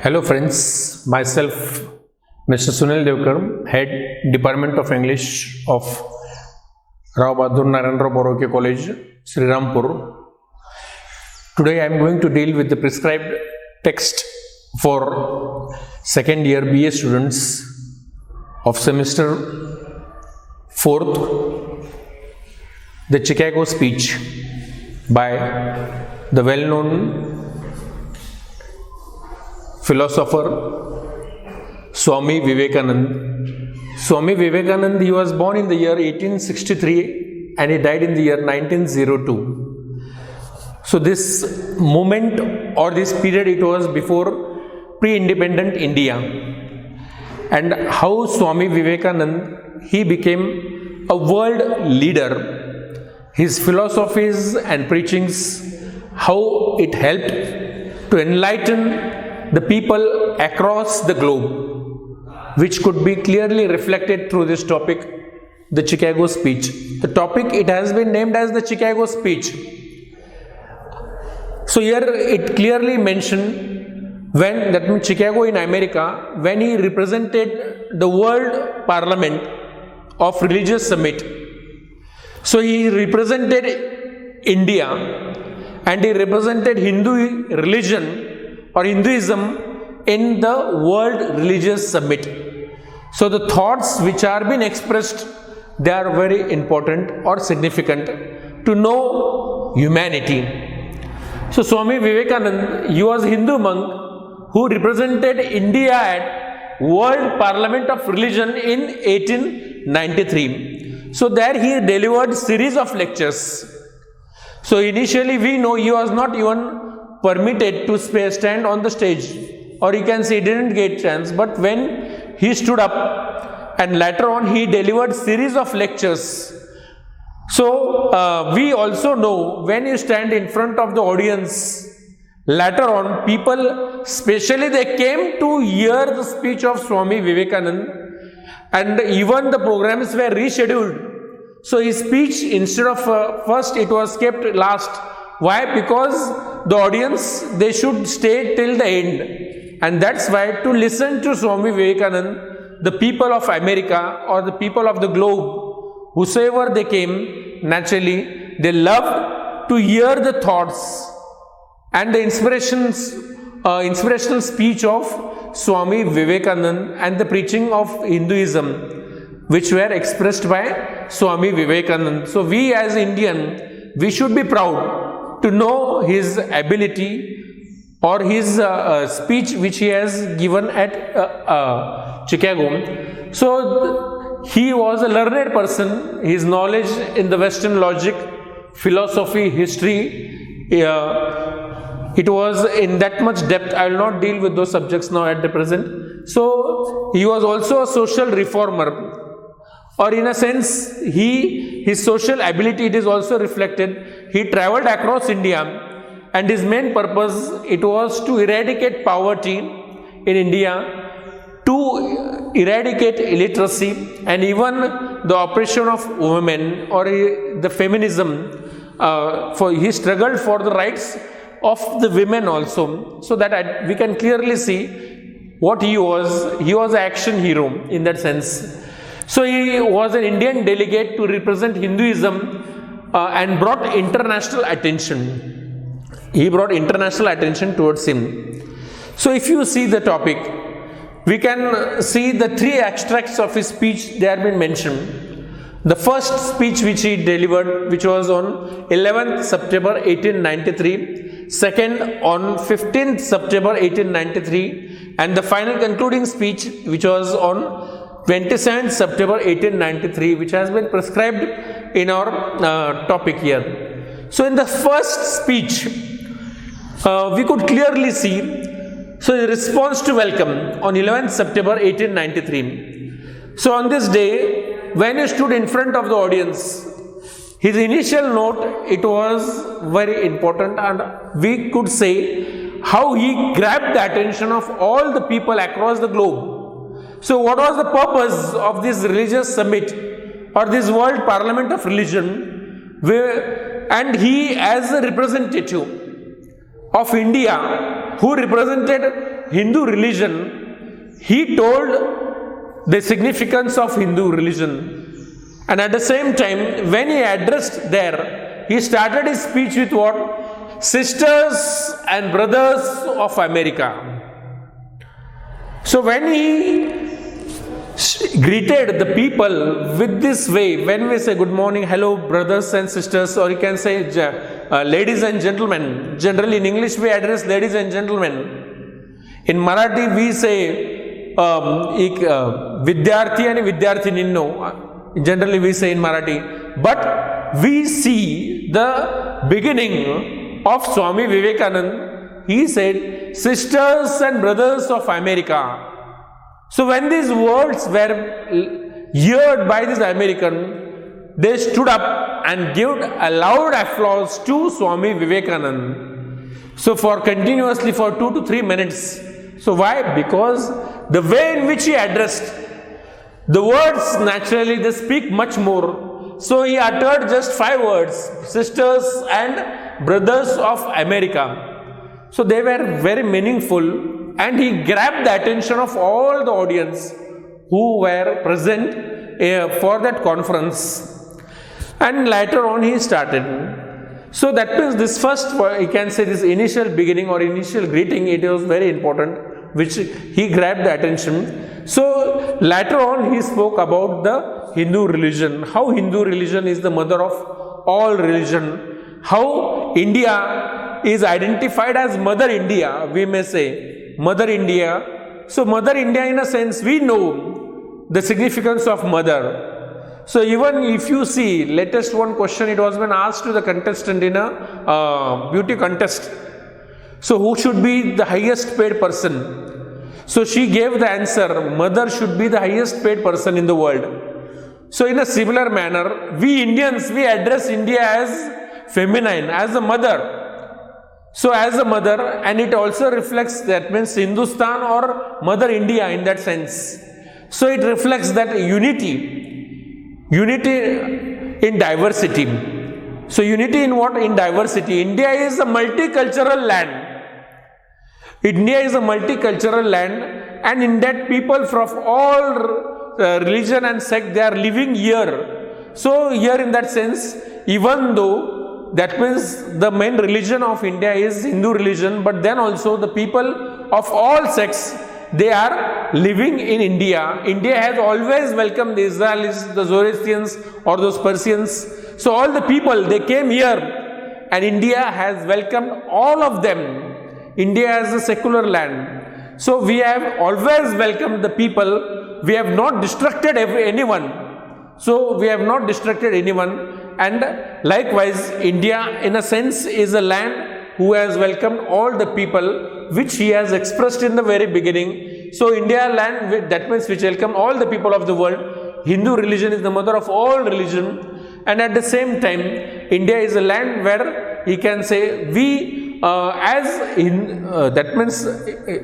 Hello friends, myself Mr. Sunil Devkar, Head Department of English of Rao Bahadur Narendra Borokhe College, Srirampur. Today I am going to deal with the prescribed text for second year BA students of semester 4th, the Chicago speech by the well-known philosopher Swami Vivekananda. Swami Vivekananda, he was born in the year 1863 and he died in the year 1902. So this moment or this period, it was before pre-independent India. And how Swami Vivekananda, he became a world leader. His philosophies and preachings, how it helped to enlighten the people across the globe, which could be clearly reflected through this topic, the Chicago speech. The topic, it has been named as the Chicago speech. So here it clearly mentioned when, that means Chicago in America, when he represented the World Parliament of Religious Summit. So he represented India and he represented Hindu religion or Hinduism in the World Religious Summit. So the thoughts which are being expressed, they are very important or significant to know humanity. So Swami Vivekananda, he was a Hindu monk who represented India at World Parliament of Religion in 1893. So there he delivered series of lectures. So initially we know he was not even permitted to stand on the stage, or you can say he didn't get chance, but when he stood up and later on he delivered series of lectures. So we also know when you stand in front of the audience, later on people, especially they came to hear the speech of Swami Vivekananda, and even the programs were rescheduled. So his speech, instead of first, it was kept last. Why? Because the audience, they should stay till the end. And that's why to listen to Swami Vivekananda, the people of America or the people of the globe, whosoever they came, naturally, they loved to hear the thoughts and the inspirational speech of Swami Vivekananda and the preaching of Hinduism, which were expressed by Swami Vivekananda. So we as Indian, we should be proud to know his ability or his speech which he has given at Chicago. So he was a learned person. His knowledge in the Western logic, philosophy, history, it was in that much depth. I will not deal with those subjects now at the present. So he was also a social reformer, or in a sense, his social ability, it is also reflected. He traveled across India and his main purpose, it was to eradicate poverty in India, to eradicate illiteracy and even the oppression of women or the feminism. For he struggled for the rights of the women also, so that we can clearly see what he was. He was an action hero in that sense. So he was an Indian delegate to represent Hinduism and brought international attention. He brought international attention towards him. So if you see the topic, we can see the three extracts of his speech, they have been mentioned. The first speech which he delivered, which was on 11th September 1893, second on 15th September 1893, and the final concluding speech which was on 27th September 1893, which has been prescribed in our topic here. So in the first speech, we could clearly see, so in response to welcome on 11th September 1893. So on this day, when he stood in front of the audience, his initial note, it was very important, and we could say how he grabbed the attention of all the people across the globe. So what was the purpose of this religious summit or this World Parliament of Religion? And he, as a representative of India, who represented Hindu religion, he told the significance of Hindu religion. And at the same time, when he addressed there, he started his speech with what? Sisters and brothers of America. So when he greeted the people with this way, when we say good morning, hello brothers and sisters, or you can say ladies and gentlemen. Generally in English we address ladies and gentlemen. In Marathi we say vidyarthi and vidyarthininno. Generally we say in Marathi. But we see the beginning of Swami Vivekananda. He said, sisters and brothers of America. So when these words were heard by this American, they stood up and gave a loud applause to Swami Vivekananda. So for continuously for 2 to 3 minutes. So why? Because the way in which he addressed, the words naturally they speak much more. So he uttered just 5 words, sisters and brothers of America. So they were very meaningful. And he grabbed the attention of all the audience who were present for that conference. And later on he started. So that means this first, you can say this initial beginning or initial greeting, it was very important, which he grabbed the attention. So later on he spoke about the Hindu religion, how Hindu religion is the mother of all religion, how India is identified as Mother India, we may say. Mother India. So Mother India, in a sense, we know the significance of mother. So even if you see latest one question, it was been asked to the contestant in a beauty contest. So who should be the highest paid person? So she gave the answer, mother should be the highest paid person in the world. So in a similar manner, we Indians, we address India as feminine, as a mother. So as a mother, and it also reflects, that means Hindustan or Mother India in that sense. So it reflects that unity in diversity. So unity in what? In diversity. India is a multicultural land. India is a multicultural land, and in that people from all religion and sect, they are living here. So here in that sense, even though that means the main religion of India is Hindu religion, but then also the people of all sects, they are living in India. India has always welcomed the Israelis, the Zoroastrians or those Persians. So all the people, they came here, and India has welcomed all of them. India is a secular land. So we have always welcomed the people. We have not distracted anyone. So we have not distracted anyone. And likewise, India in a sense is a land who has welcomed all the people, which he has expressed in the very beginning. So India land, that means which welcome all the people of the world. Hindu religion is the mother of all religion. And at the same time, India is a land where he can say we that means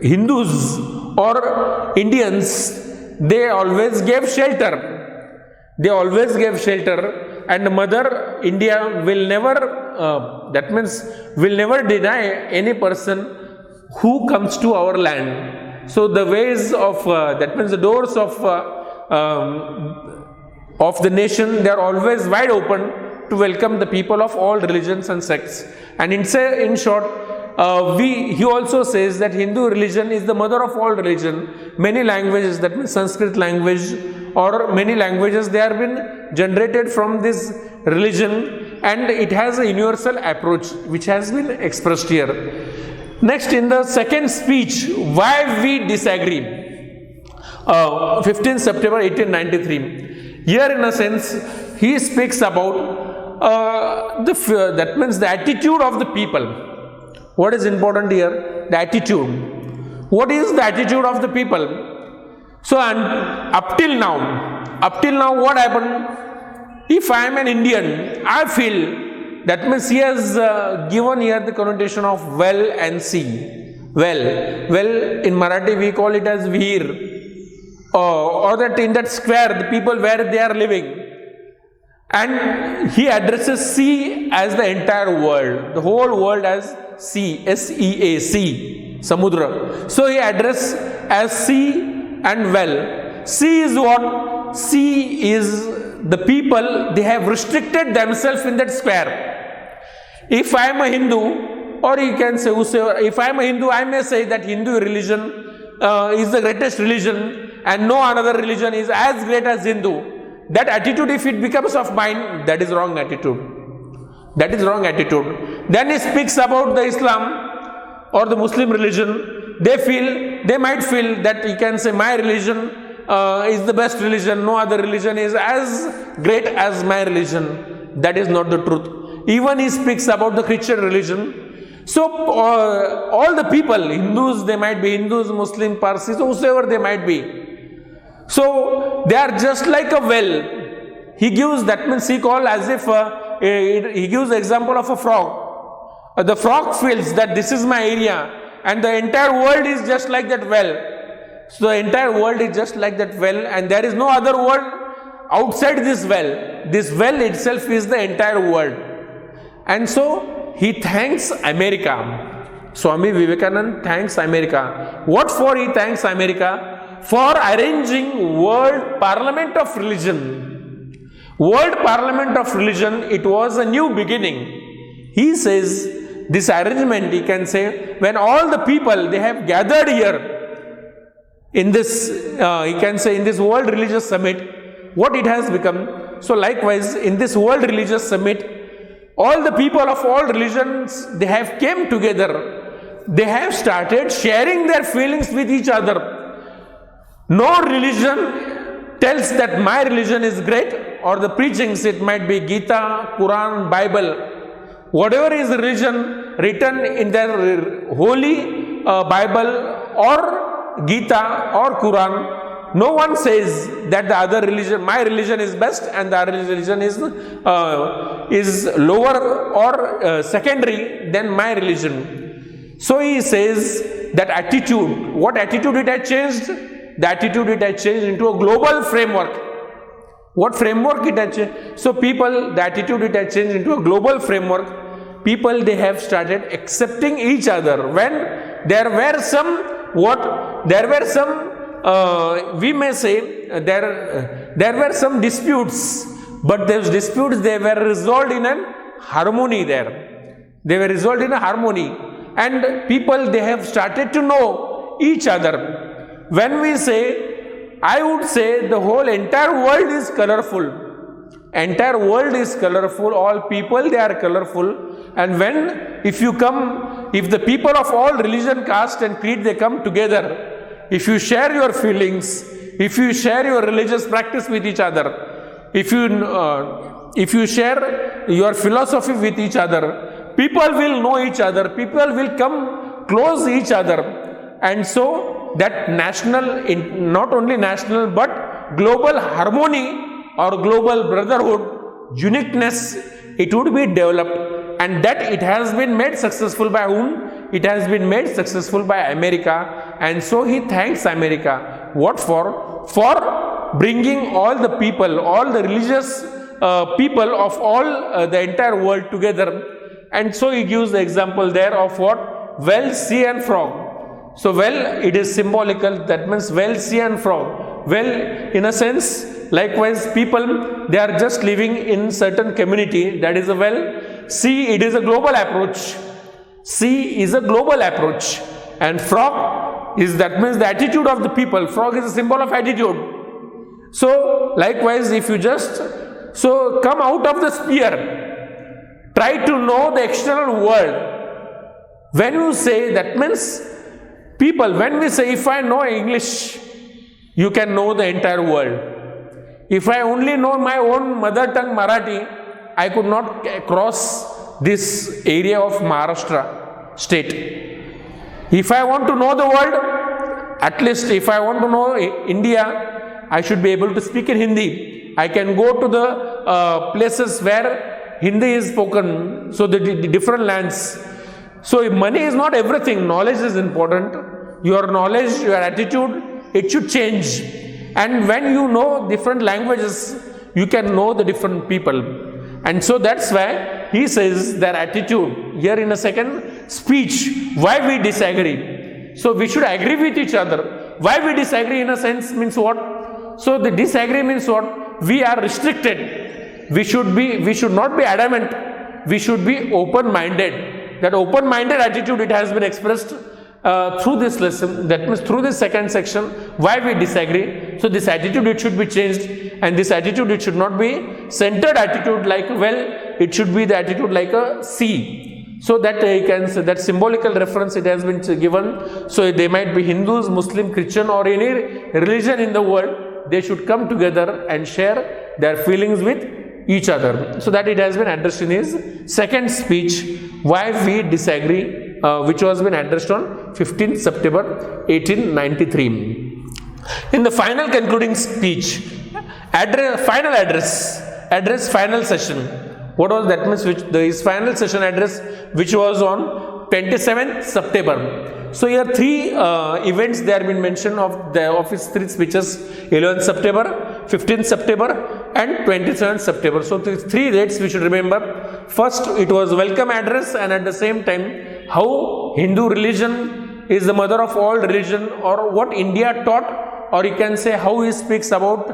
Hindus or Indians, they always gave shelter. They always gave shelter. And Mother India will never, that means will never deny any person who comes to our land. So the ways of, that means the doors of the nation, they are always wide open to welcome the people of all religions and sects. And in short, he also says that Hindu religion is the mother of all religion. Many languages, that means Sanskrit language or many languages, they have been generated from this religion, and it has a universal approach which has been expressed here. Next, in the second speech, why we disagree, 15 September 1893. Here in a sense, he speaks about that means the attitude of the people. What is important here? The attitude. What is the attitude of the people? So, and up till now what happened? If I am an Indian, I feel, that means he has given here the connotation of well and see. Well, in Marathi we call it as Vir, or that in that square, the people where they are living. And he addresses sea as the entire world, the whole world as sea, S-E-A, sea. Samudra. So he addressed as sea and well. Sea is what? Sea is the people, they have restricted themselves in that square. If I am a Hindu, or you can say, if I am a Hindu, I may say that Hindu religion is the greatest religion and no another religion is as great as Hindu. That attitude, if it becomes of mine, that is wrong attitude. That is wrong attitude. Then he speaks about the Islam or the Muslim religion. They might feel that you can say my religion is the best religion, no other religion is as great as my religion. That is not the truth. Even he speaks about the Christian religion. So all the people, Hindus, they might be Hindus, Muslim, Parsis, whosoever they might be. So they are just like a well. He gives, that means he calls as if he gives the example of a frog. The frog feels that this is my area and the entire world is just like that well. So the entire world is just like that well and there is no other world outside this well. This well itself is the entire world. And so he thanks America. Swami Vivekananda thanks America. What for he thanks America? For arranging World Parliament of Religion. World Parliament of Religion, it was a new beginning. He says, this arrangement, he can say, when all the people, they have gathered here in this, he can say, in this World Religious Summit, what it has become. So likewise, in this World Religious Summit, all the people of all religions, they have came together. They have started sharing their feelings with each other. No religion tells that my religion is great, or the preachings, it might be Gita, Quran, Bible. Whatever is religion written in their holy Bible or Gita or Quran, no one says that the other religion, my religion is best and the other religion is lower or secondary than my religion. So he says that attitude, what attitude it has changed? The attitude it has changed into a global framework. What framework it has changed? So people, the attitude it has changed into a global framework. People, they have started accepting each other. When there were some, we may say, there were some disputes, but those disputes, they were resolved in a harmony there. They were resolved in a harmony. And people, they have started to know each other. When we say, I would say the whole entire world is colorful. Entire world is colorful. All people, they are colorful. And if the people of all religion, caste and creed, they come together, if you share your feelings, if you share your religious practice with each other, if you share your philosophy with each other, people will know each other, people will come close each other. And so that not only national but global harmony or global brotherhood, uniqueness, it would be developed, and that it has been made successful by whom? It has been made successful by America. And so he thanks America. What for? For bringing all the people, all the religious people of all the entire world together. And so he gives the example there of what? Well, sea and frog. So well, it is symbolical, that means well, sea and frog. Well, in a sense, likewise people, they are just living in certain community, that is a well. Sea, it is a global approach. Sea is a global approach. And frog is, that means the attitude of the people. Frog is a symbol of attitude. So likewise, if you just come out of the sphere, try to know the external world. When you say, that means people, when we say, if I know English, you can know the entire world. If I only know my own mother tongue Marathi, I could not cross this area of Maharashtra state. If I want to know the world, at least if I want to know India, I should be able to speak in Hindi. I can go to the places where Hindi is spoken, so the different lands. So money is not everything, knowledge is important. Your knowledge, your attitude, it should change. And when you know different languages, you can know the different people. And so that's why he says their attitude. Here in a second speech, why we disagree. So we should agree with each other. Why we disagree in a sense means what? So the disagree means what? We are restricted. We should not be adamant. We should be open-minded. That open-minded attitude, it has been expressed through this lesson, that means through this second section, why we disagree. So this attitude, it should be changed, and this attitude, it should not be centered attitude like well, it should be the attitude like a sea. So that you can say that symbolical reference it has been given. So they might be Hindus, Muslim, Christian, or any religion in the world, they should come together and share their feelings with each other. So that it has been addressed in his second speech, why we disagree, which was been addressed on 15th September 1893. In the final concluding speech, final session, what was that means, which his final session address, which was on 27th September. So here three events they have been mentioned of his three speeches: 11th September, 15th September, and 27th September. So three dates we should remember. First, it was welcome address, and at the same time, how Hindu religion is the mother of all religion, or what India taught, or you can say how he speaks about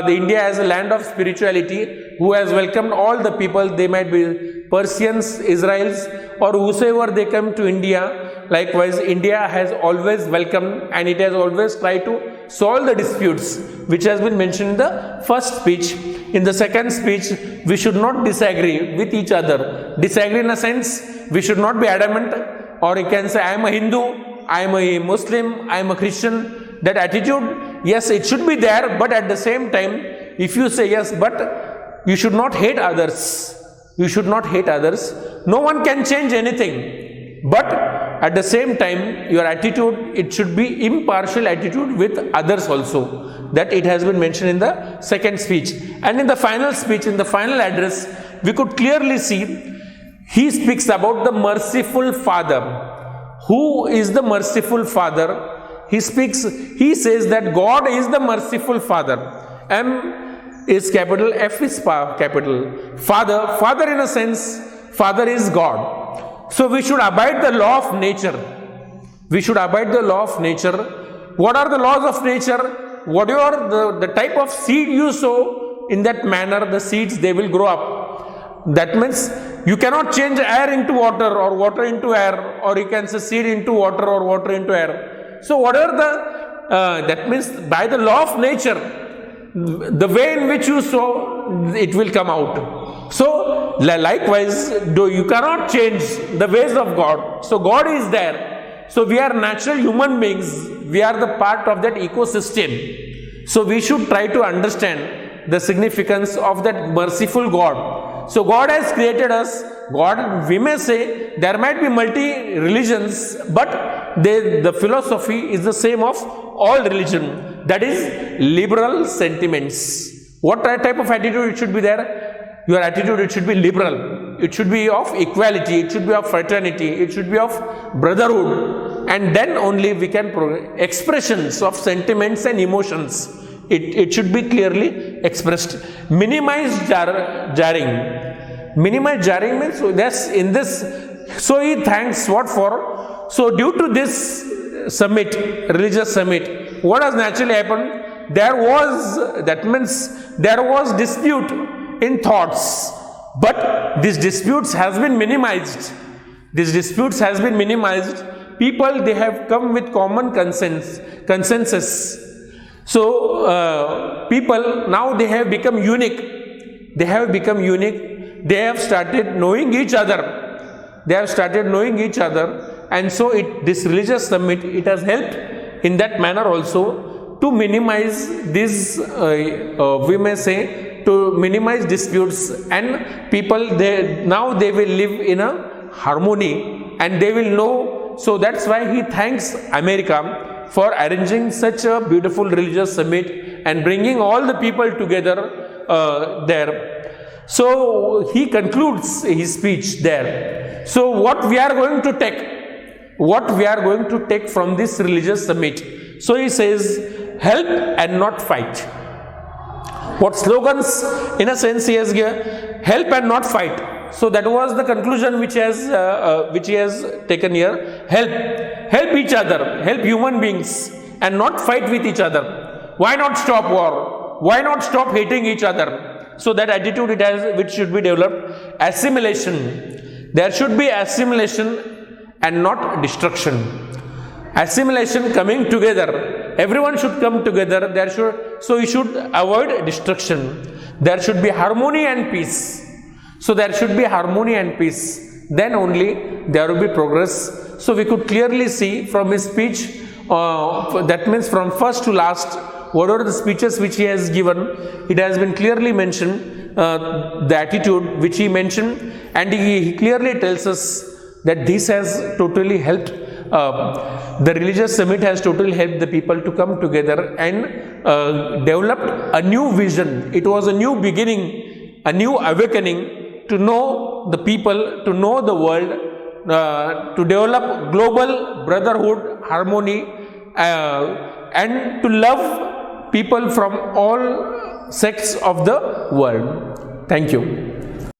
the India as a land of spirituality, who has welcomed all the people. They might be Persians, Israelis, or whosoever they come to India. Likewise, India has always welcomed, and it has always tried to solve the disputes, which has been mentioned in the first speech. In the second speech, we should not disagree with each other. Disagree in a sense, we should not be adamant, or you can say, I am a Hindu, I am a Muslim, I am a Christian. That attitude, yes, it should be there, but at the same time, if you say yes, but you should not hate others. You should not hate others. No one can change anything. But at the same time, your attitude, it should be impartial attitude with others also. That it has been mentioned in the second speech. And in the final speech, in the final address, we could clearly see, he speaks about the merciful Father. Who is the merciful Father? He says that God is the merciful Father. M is capital, F is capital. Father in a sense, Father is God. So we should abide the law of nature. We should abide the law of nature. What are the laws of nature? Whatever the type of seed you sow, in that manner the seeds, they will grow up. That means you cannot change air into water, or water into air, or you can say seed into water, or water into air. So whatever that means by the law of nature, the way in which you sow, it will come out. So likewise, you cannot change the ways of God. So God is there. So we are natural human beings. We are the part of that ecosystem. So we should try to understand the significance of that merciful God. So God has created us. God, we may say, there might be multi-religions, but the philosophy is the same of all religion. That is liberal sentiments. What type of attitude it should be there? Your attitude, it should be liberal. It should be of equality. It should be of fraternity. It should be of brotherhood. And then only we can expressions of sentiments and emotions. It should be clearly expressed. Minimize jarring. Minimize jarring means that's in this. So he thanks what for? So due to this summit, religious summit, what has naturally happened? There was dispute in thoughts, but these disputes has been minimized. People, they have come with common consensus. So people now, they have become unique. They have started knowing each other. And so this religious summit, it has helped in that manner also to minimize this, we may say, to minimize disputes, and people, they will live in a harmony, and they will know. So that's why he thanks America for arranging such a beautiful religious summit and bringing all the people together there. So he concludes his speech there. So what we are going to take from this religious summit? So he says, help and not fight. What slogans, in a sense, he has given? Help and not fight. So that was the conclusion which he has taken here. Help each other, help human beings, and not fight with each other. Why not stop war? Why not stop hating each other? So that attitude which should be developed. Assimilation. There should be assimilation and not destruction. Assimilation, coming together. Everyone should come together. So we should avoid destruction. There should be harmony and peace. So there should be harmony and peace. Then only there will be progress. So we could clearly see from his speech, that means from first to last, whatever the speeches which he has given, it has been clearly mentioned, the attitude which he mentioned, and he clearly tells us that this has totally helped. The religious summit has totally helped the people to come together and developed a new vision. It was a new beginning, a new awakening to know the people, to know the world, to develop global brotherhood, harmony, and to love people from all sects of the world. Thank you.